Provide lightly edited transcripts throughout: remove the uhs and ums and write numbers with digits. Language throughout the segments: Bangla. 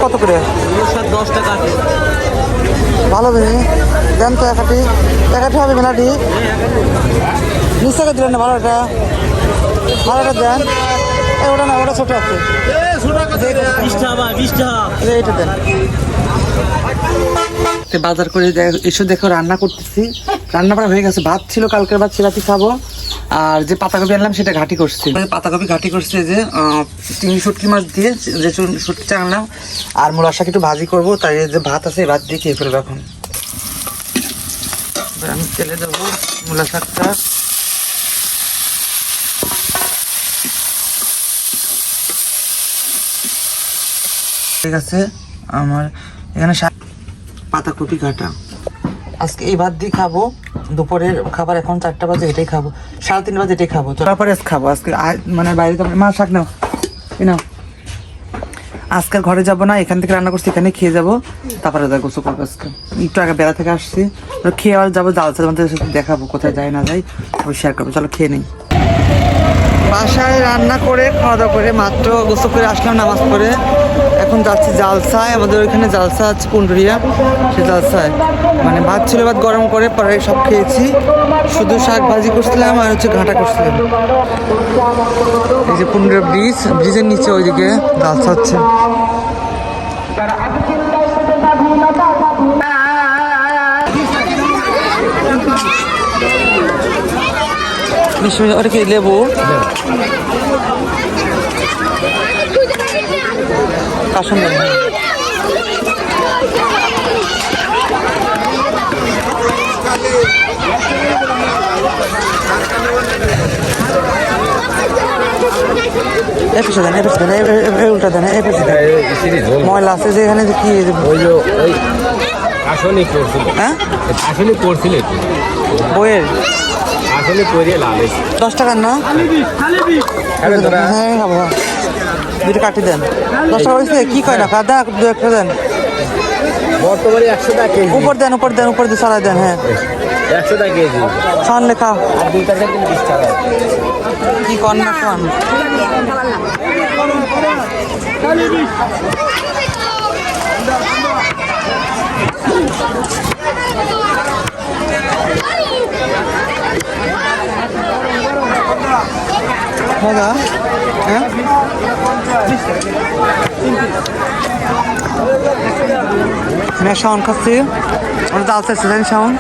কত করে? 10 টাকা। ভালো বেশি দেন তো একাটি হবে মেলাটি নিচ থেকে দিলেন না ভালোটা দেন। ওটা না, ওটা ছোটো আছে, এইটা দেন। বাজার করে এসে দেখো রান্না করতেছি, রান্না করা হয়ে গেছে। ভাত ছিল কালকের, ভাত চিরাতি খাবো। আর যে পাতাকপি আনলাম সেটা ঘাটি করছি, পাতাকপি ঘাটি করছে যে চিংড়ি শুটকি মাছ দিয়ে, যে শুটকিটা আনলাম। আর মূলার শাক একটু ভাজি করবো, তাই যে ভাত আছে ভাত দিয়ে খেয়ে ফেলবো। এখন আমি তেলে দেবো মূলা শাকটা। ঠিক আছে, আমার এখানে পাতাকপি ঘাটা। আজকে এই ভাত দিয়ে খাবো। দুপুরের খাবার এখন 4টা বাজে, এটাই খাবো। 3:30 বাজে এটাই খাবো। তারপরে খাবো আজকে, মানে বাইরে তো মা শাক নাও নাও। আজকে ঘরে যাবো না, এখান থেকে রান্না করছি, এখানে খেয়ে যাবো। তারপরে গোসল করবো। আজকে একটু আগে বেলা থেকে আসছি, খেয়ে আবার যাবো। জালসার মধ্যে দেখাবো কোথায় যাই না যাই, ওই শেয়ার করবো। চলো খেয়ে নিই। বাসায় রান্না করে খাওয়া দাওয়া করে মাত্র গোসল করে আসলাম নামাজ পড়ে। এখন যাচ্ছি জালসায়। আমাদের ওইখানে জালসা আছে পুন্ডুরিয়া, সে জালসায় মানে ভাত ছিল, ভাত গরম করে পরে সব খেয়েছি। শুধু শাক ভাজি করছিলাম আর হচ্ছে ঘাটা করছিলাম। এই যে পুন্ডুরিয়া ব্রিজ, ব্রিজের নিচে ওইদিকে জালসা হচ্ছে। ওটা কি লেবু? কাশন উল্টা দেন, ময়লা আছে যেখানে কি বইয়ের 10 টাকার না? হ্যাঁ খাবো, দুটো কাটি দেন। 10 টাকা হয়েছে কি কয় না? দেন 2-1 দেন। বর্তমানে 100 টাকা কেজি। উপর দেন, উপর দিয়ে চালাই দেন। হ্যাঁ 100 টাকা কেজি। খান লেখা আর 2 টাকা 20 টাকা। কি কর না খান। হ্যাঁ হ্যাঁ मैं शाउन खाচ্ছি, ওটা জাল চাইছে জানি শাওন।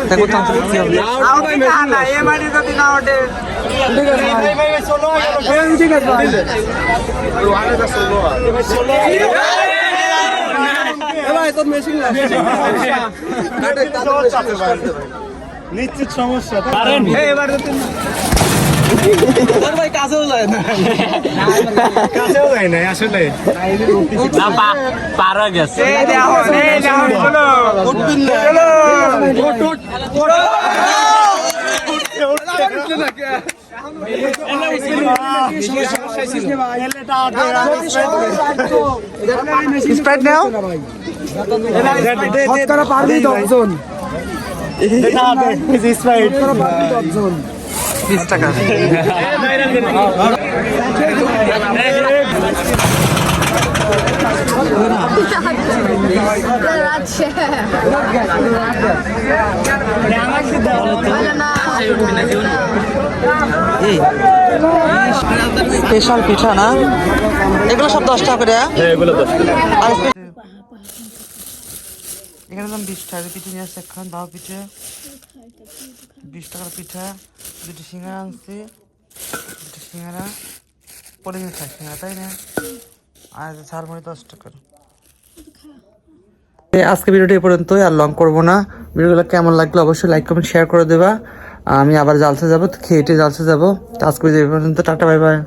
দেখো তো কি হবে। নিশ্চিত সমস্যা কাছেও যায় না, কাছেও যায় না আসলে পারা গেছে। স্প্রাইট নাও। পারবি 10 জন। 20 টাকা। স্পেশাল পিঠা না, এগুলো সব 10 টাকা করে। এগুলো 10 টাকা। এখানে দাম 20 টাকা। পিঠে নিয়ে আসছে একখান, দাও পিঠে 20 টাকার পিঠা। 2টি সিঙ্গারা আনছি, 2টি সিঙ্গারা পরে নিয়ে খাই সিঙ্গারা, তাই না? আর ঝালমুড়ি 10 টাকার। আজকে ভিডিওটি এ পর্যন্তই, আর লং করবো না। ভিডিওগুলো কেমন লাগলো অবশ্যই লাইক কমেন্ট শেয়ার করে দেবা। আমি আবার জালসা যাবো, খেয়ে জালসা যাবো। আজকে এই পর্যন্ত, টাটা বাই বাই।